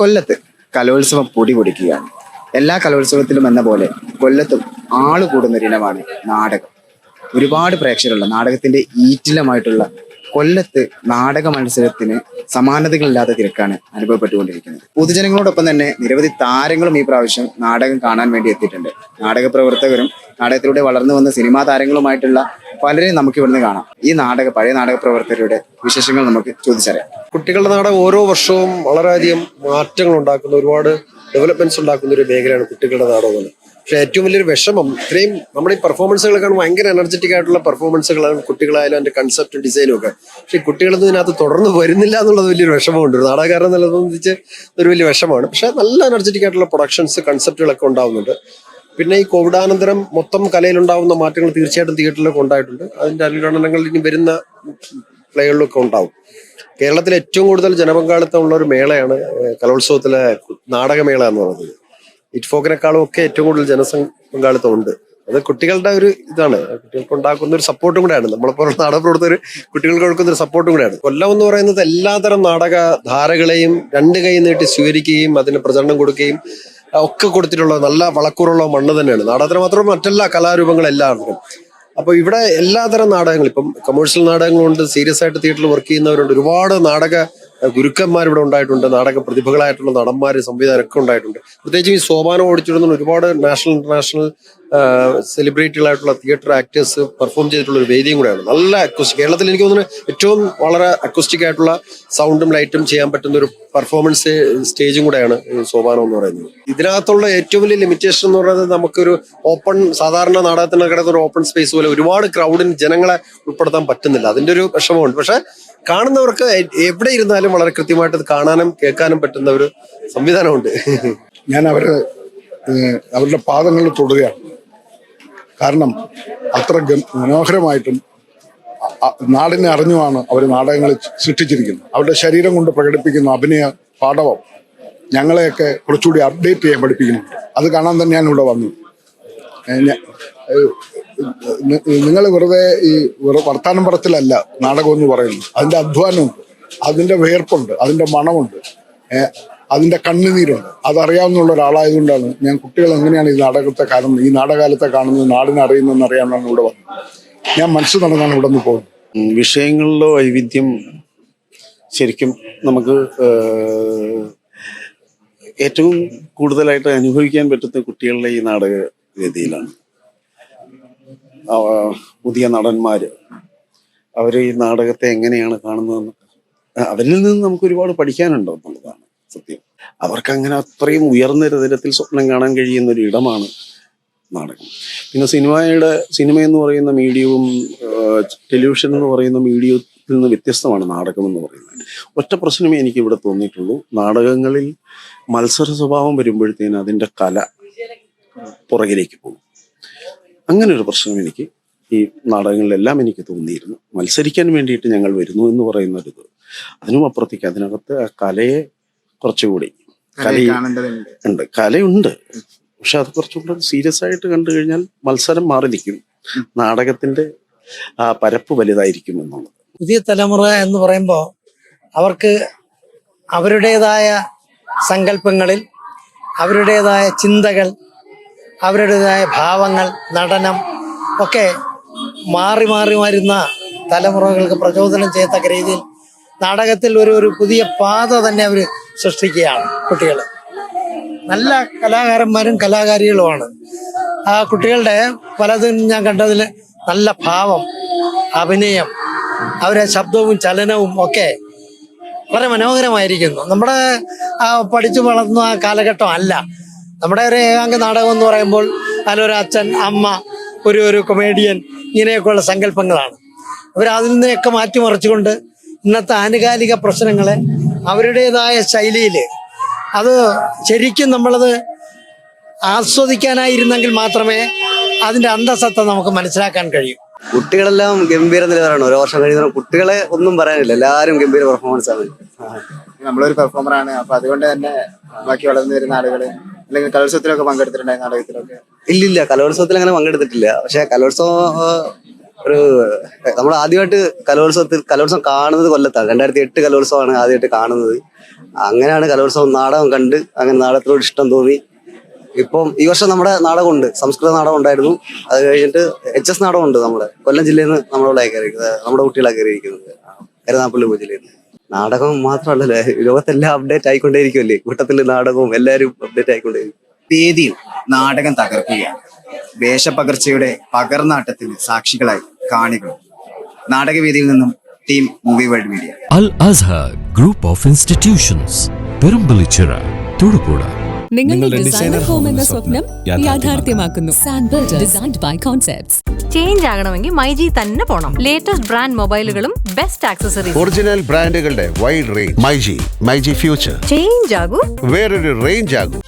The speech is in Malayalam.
കൊല്ലത്ത് കലോത്സവം പൊടി പൊടിക്കുകയാണ്. എല്ലാ കലോത്സവത്തിലും എന്ന പോലെ കൊല്ലത്തും ആള് കൂടുന്നൊരിനമാണ് നാടകം. ഒരുപാട് പ്രേക്ഷകരുള്ള നാടകത്തിന്റെ ഈറ്റിലമായിട്ടുള്ള കൊല്ലത്ത് നാടക മത്സരത്തിന് സമാനതകളില്ലാത്ത തിരക്കാണ് അനുഭവപ്പെട്ടുകൊണ്ടിരിക്കുന്നത്. പൊതുജനങ്ങളോടൊപ്പം തന്നെ നിരവധി താരങ്ങളും ഈ പ്രാവശ്യം നാടകം കാണാൻ വേണ്ടി എത്തിയിട്ടുണ്ട്. നാടക പ്രവർത്തകരും നാടകത്തിലൂടെ വളർന്നു വന്ന സിനിമാ താരങ്ങളുമായിട്ടുള്ള പലരെയും നമുക്ക് ഇവിടുന്ന് കാണാം. ഈ പഴയ നാടക പ്രവർത്തകരുടെ വിശേഷങ്ങൾ നമുക്ക് ചോദിച്ചറിയാം. കുട്ടികളുടെ നാടകം ഓരോ വർഷവും വളരെയധികം മാറ്റങ്ങൾ ഉണ്ടാക്കുന്ന, ഒരുപാട് ഡെവലപ്മെന്റ്സ് ഉണ്ടാക്കുന്ന ഒരു മേഖലയാണ് കുട്ടികളുടെ നാടകം. പക്ഷെ ഏറ്റവും വലിയൊരു വിഷമം, ഇത്രയും നമ്മുടെ ഈ പെർഫോമൻസുകളൊക്കെ ഭയങ്കര എനർജറ്റിക് ആയിട്ടുള്ള പെർഫോമൻസുകളാണ് കുട്ടികളായാലും അതിന്റെ കൺസെപ്റ്റും ഡിസൈനും ഒക്കെ. പക്ഷെ കുട്ടികളൊന്നും ഇതിനകത്ത് തുടർന്ന് വരുന്നില്ല എന്നുള്ളത് വലിയൊരു വിഷമമുണ്ട്. ഒരു നാടകക്കാരനെ സംബന്ധിച്ച് ഒരു വലിയ വിഷമമാണ്. പക്ഷെ നല്ല എനർജറ്റിക് ആയിട്ടുള്ള പ്രൊഡക്ഷൻസ്, കൺസെപ്റ്റുകളൊക്കെ ഉണ്ടാവുന്നുണ്ട്. പിന്നെ ഈ കോവിഡാനന്തരം മൊത്തം കലയിലുണ്ടാവുന്ന മാറ്റങ്ങൾ തീർച്ചയായിട്ടും തിയേറ്ററിലൊക്കെ ഉണ്ടായിട്ടുണ്ട്. അതിന്റെ അനുരണനങ്ങൾ ഇനി വരുന്ന പ്ലേകളിലൊക്കെ ഉണ്ടാവും. കേരളത്തിൽ ഏറ്റവും കൂടുതൽ ജനപങ്കാളിത്തമുള്ള ഒരു മേളയാണ് കലോത്സവത്തിലെ നാടകമേള എന്ന് പറയുന്നത്. ഇറ്റ്ഫോക്കിനെക്കാളും ഒക്കെ ഏറ്റവും കൂടുതൽ പങ്കാളിത്തം ഉണ്ട്. അത് കുട്ടികളുടെ ഒരു ഇതാണ്, കുട്ടികൾക്ക് ഉണ്ടാക്കുന്ന ഒരു സപ്പോർട്ടും കൂടെയാണ്. നമ്മളെപ്പോലുള്ള നാടക പ്രവർത്തകർ കുട്ടികൾക്ക് കൊടുക്കുന്ന ഒരു സപ്പോർട്ടും കൂടെയാണ്. കൊല്ലം എന്ന് പറയുന്നത് എല്ലാതരം നാടക ധാരകളെയും രണ്ട് കൈ നീട്ടി സ്വീകരിക്കുകയും അതിന് പ്രചരണം കൊടുക്കുകയും ഒക്കെ കൊടുത്തിട്ടുള്ള നല്ല വളക്കൂറുള്ള മണ്ണ് തന്നെയാണ്. നാടകത്തിന് മാത്രം മറ്റെല്ലാ കലാരൂപങ്ങളെല്ലാം. അപ്പൊ ഇവിടെ എല്ലാതരം നാടകങ്ങൾ, ഇപ്പം കമേഴ്ഷ്യൽ നാടകങ്ങളുണ്ട്, സീരിയസ് ആയിട്ട് തിയേറ്ററിൽ വർക്ക് ചെയ്യുന്നവരുണ്ട്, ഒരുപാട് നാടക ഗുരുക്കന്മാർ ഇവിടെ ഉണ്ടായിട്ടുണ്ട്, നാടക പ്രതിഭകളായിട്ടുള്ള നടന്മാര്, സംവിധാനമൊക്കെ ഉണ്ടായിട്ടുണ്ട്. പ്രത്യേകിച്ചും ഈ സോപാനം ഓടിച്ചിടുന്ന ഒരുപാട് നാഷണൽ ഇന്റർനാഷണൽ സെലിബ്രിറ്റികളായിട്ടുള്ള തിയേറ്റർ ആക്ടേഴ്സ് പെർഫോം ചെയ്തിട്ടുള്ള ഒരു വേദിയും കൂടെയാണ്. നല്ല അക്വസ്റ്റിക്, കേരളത്തിൽ എനിക്ക് തോന്നുന്നു ഏറ്റവും വളരെ അക്വസ്റ്റിക് ആയിട്ടുള്ള സൗണ്ടും ലൈറ്റും ചെയ്യാൻ പറ്റുന്ന ഒരു പെർഫോമൻസ് സ്റ്റേജും കൂടെയാണ് ഈ സോപാനം എന്ന് പറയുന്നത്. ഇതിനകത്തുള്ള ഏറ്റവും വലിയ ലിമിറ്റേഷൻ എന്ന് പറയുന്നത്, നമുക്കൊരു ഓപ്പൺ, സാധാരണ നാടകത്തിന് കിടക്കുന്ന ഒരു ഓപ്പൺ സ്പേസ് പോലെ ഒരുപാട് ക്രൗഡിന് ജനങ്ങളെ ഉൾപ്പെടുത്താൻ പറ്റുന്നില്ല. അതിന്റെ ഒരു വിഷമമുണ്ട്. പക്ഷെ കാണുന്നവർക്ക് എവിടെ ഇരുന്നാലും വളരെ കൃത്യമായിട്ട് കാണാനും കേൾക്കാനും പറ്റുന്ന ഒരു സംവിധാനമുണ്ട്. ഞാൻ അവരുടെ പാദങ്ങളിൽ തൊടുകയാണ്. കാരണം അത്ര മനോഹരമായിട്ടും നാടിനെ അറിഞ്ഞുമാണ് അവർ നാടകങ്ങൾ സൃഷ്ടിച്ചിരിക്കുന്നത്. അവരുടെ ശരീരം കൊണ്ട് പ്രകടിപ്പിക്കുന്ന അഭിനയ പാടവം ഞങ്ങളെയൊക്കെ കുറച്ചുകൂടി അപ്ഡേറ്റ് ചെയ്യാൻ പഠിപ്പിക്കുന്നുണ്ട്. അത് കാണാൻ തന്നെ ഞാൻ ഇവിടെ വന്നു. നിങ്ങൾ വെറുതെ വർത്താനം പറച്ചിലല്ല നാടകം എന്ന് പറയുന്നത്. അതിന്റെ അധ്വാനമുണ്ട്, അതിന്റെ വിയർപ്പുണ്ട്, അതിന്റെ മണമുണ്ട്, അതിന്റെ കണ്ണുനീരുണ്ട്. അതറിയാവുന്ന ഒരാളായതുകൊണ്ടാണ് ഞാൻ കുട്ടികൾ എങ്ങനെയാണ് ഈ നാടകത്തെ കാണുന്നത്, ഈ നാടകകാലത്തെ കാണുന്നത്, നാടിനെ അറിയുന്നതെന്ന് അറിയാനാണ് ഇവിടെ വന്നത്. ഞാൻ മനസ്സ് നടന്നാണ് ഇവിടെ നിന്ന് പോകുന്നത്. വിഷയങ്ങളിലോ വൈവിധ്യം ശരിക്കും നമുക്ക് ഏറ്റവും കൂടുതലായിട്ട് അനുഭവിക്കാൻ പറ്റുന്ന കുട്ടികളുടെ ഈ നാടക വേദിയിലാണ്. പുതിയ നടന്മാര് അവര് ഈ നാടകത്തെ എങ്ങനെയാണ് കാണുന്നതെന്ന് അവരിൽ നിന്ന് നമുക്ക് ഒരുപാട് പഠിക്കാനുണ്ടോ എന്നുള്ളതാണ് സത്യം. അവർക്ക് അങ്ങനെ അത്രയും ഉയർന്ന തരത്തിൽ സ്വപ്നം കാണാൻ കഴിയുന്ന ഒരു ഇടമാണ് നാടകം. പിന്നെ സിനിമ എന്ന് പറയുന്ന മീഡിയവും ടെലിവിഷൻ എന്ന് പറയുന്ന മീഡിയത്തിൽ നിന്ന് വ്യത്യസ്തമാണ് നാടകം എന്ന് പറയുന്നത്. ഒറ്റ പ്രശ്നമേ എനിക്ക് ഇവിടെ തോന്നിയിട്ടുള്ളൂ. നാടകങ്ങളിൽ മത്സര സ്വഭാവം വരുമ്പോഴത്തേന് അതിൻ്റെ കല പുറകിലേക്ക് പോകും. അങ്ങനെ ഒരു പ്രശ്നം എനിക്ക് ഈ നാടകങ്ങളിലെല്ലാം എനിക്ക് തോന്നിയിരുന്നു. മത്സരിക്കാൻ വേണ്ടിയിട്ട് ഞങ്ങൾ വരുന്നു എന്ന് പറയുന്നൊരിത്, അതിനും അപ്പുറത്തേക്ക് അതിനകത്ത് ആ കലയെ കുറച്ചുകൂടി ഉണ്ട്, കലയുണ്ട്. പക്ഷെ അത് കുറച്ചുകൂടി സീരിയസ് ആയിട്ട് കണ്ടു കഴിഞ്ഞാൽ മത്സരം മാറി നിൽക്കും, നാടകത്തിന്റെ ആ പരപ്പ് വലുതായിരിക്കും എന്നുള്ളത്. പുതിയ തലമുറ എന്ന് പറയുമ്പോൾ അവർക്ക് അവരുടേതായ സങ്കല്പങ്ങളിൽ, അവരുടേതായ ചിന്തകൾ, അവരുടേതായ ഭാവങ്ങൾ, നടനം ഒക്കെ മാറി മാറി വരുന്ന തലമുറകൾക്ക് പ്രചോദനം ചെയ്യത്തക്ക രീതിയിൽ നാടകത്തിൽ ഒരു പുതിയ പാത തന്നെ അവർ സൃഷ്ടിക്കുകയാണ്. കുട്ടികൾ നല്ല കലാകാരന്മാരും കലാകാരികളുമാണ്. ആ കുട്ടികളുടെ പലതും ഞാൻ കണ്ടതിൽ നല്ല ഭാവം, അഭിനയം, അവരുടെ ശബ്ദവും ചലനവും ഒക്കെ വളരെ മനോഹരമായിരിക്കുന്നു. നമ്മുടെ പഠിച്ചു വളർന്ന ആ കാലഘട്ടം അല്ല. നമ്മുടെ ഒരു ഏകാംഗ നാടകം എന്ന് പറയുമ്പോൾ അതിലൊരു അച്ഛൻ, അമ്മ, ഒരു കൊമേഡിയൻ, ഇങ്ങനെയൊക്കെയുള്ള സങ്കല്പങ്ങളാണ്. അതിൽ നിന്നൊക്കെ മാറ്റിമറിച്ചുകൊണ്ട് ഇന്നത്തെ ആനുകാലിക പ്രശ്നങ്ങളെ അവരുടേതായ ശൈലിയിൽ അത് ശരിക്കും നമ്മളത് ആസ്വദിക്കാനായിരുന്നെങ്കിൽ മാത്രമേ അതിൻ്റെ അന്തസത്ത നമുക്ക് മനസ്സിലാക്കാൻ കഴിയൂ. കുട്ടികളെല്ലാം ഗംഭീര നിലവാരമാണ്. ഓരോ വർഷം കഴിയുന്ന കുട്ടികളെ ഒന്നും പറയാനില്ല, എല്ലാവരും ഗംഭീര പെർഫോമൻസ് ആണ്. നമ്മളൊരു പെർഫോമറാണ്, അപ്പൊ അതുകൊണ്ട് തന്നെ ബാക്കി വളർന്നു വരുന്ന ആളുകള് അല്ലെങ്കിൽ കലോത്സവത്തിലൊക്കെ പങ്കെടുത്തിട്ടുണ്ടായി, നാടകത്തിലൊക്കെ? ഇല്ല, കലോത്സവത്തിൽ അങ്ങനെ പങ്കെടുത്തിട്ടില്ല. പക്ഷെ കലോത്സവം നമ്മൾ ആദ്യമായിട്ട് കലോത്സവം കാണുന്നത് കൊല്ലത്താണ്. 2008 കലോത്സവമാണ് ആദ്യമായിട്ട് കാണുന്നത്. അങ്ങനെയാണ് കലോത്സവം നാടകം കണ്ട് അങ്ങനെ നാടകത്തിനോട് ഇഷ്ടം തോന്നി. ഇപ്പം ഈ വർഷം നമ്മുടെ നാടകമുണ്ട്, സംസ്കൃത നാടകം ഉണ്ടായിരുന്നു. അത് കഴിഞ്ഞിട്ട് HS നാടകം ഉണ്ട്. നമ്മുടെ കൊല്ലം ജില്ലയിൽ നിന്ന് നമ്മുടെ കുട്ടികളാണ് കയറിയിരിക്കുന്നത്, കരുനാഗപ്പള്ളി ജില്ലയിൽ നിന്ന്. നാടകം മാത്രമല്ലല്ലോ, ലോകത്തെല്ലാം അപ്ഡേറ്റ് ആയിക്കൊണ്ടേയിരിക്കുമല്ലേ, കൂട്ടത്തിൽ നാടകവും എല്ലാവരും അപ്ഡേറ്റ് ആയിക്കൊണ്ടേയിരിക്കും. വേദിയിൽ നാടകം തകർക്കുകയാണ്. വേഷപ്പകർച്ചയുടെ പകർനാട്ടത്തിന് സാക്ഷികളായി കാണികൾ. നാടകവേദിയിൽ നിന്നും team movie world media. Al Azhar Group of Institutions, Perumpillichira, Thodupuzha. നിങ്ങളുടെ ഡിസൈനർ ഹോം എന്ന സ്വപ്നം യാഥാർത്ഥ്യമാക്കുന്നു. Sanbuild, designed by concepts. Change ആകണമെങ്കിൽ മൈജി തന്നെ പോണം. ലേറ്റസ്റ്റ് ബ്രാൻഡ് മൊബൈലുകളും ബെസ്റ്റ് ആക്സസറീസ്, ഒറിജിനൽ ബ്രാൻഡുകളുടെ wide range. MyG future. Change ആകൂ, വേറൊരു റേഞ്ച് ആകൂ.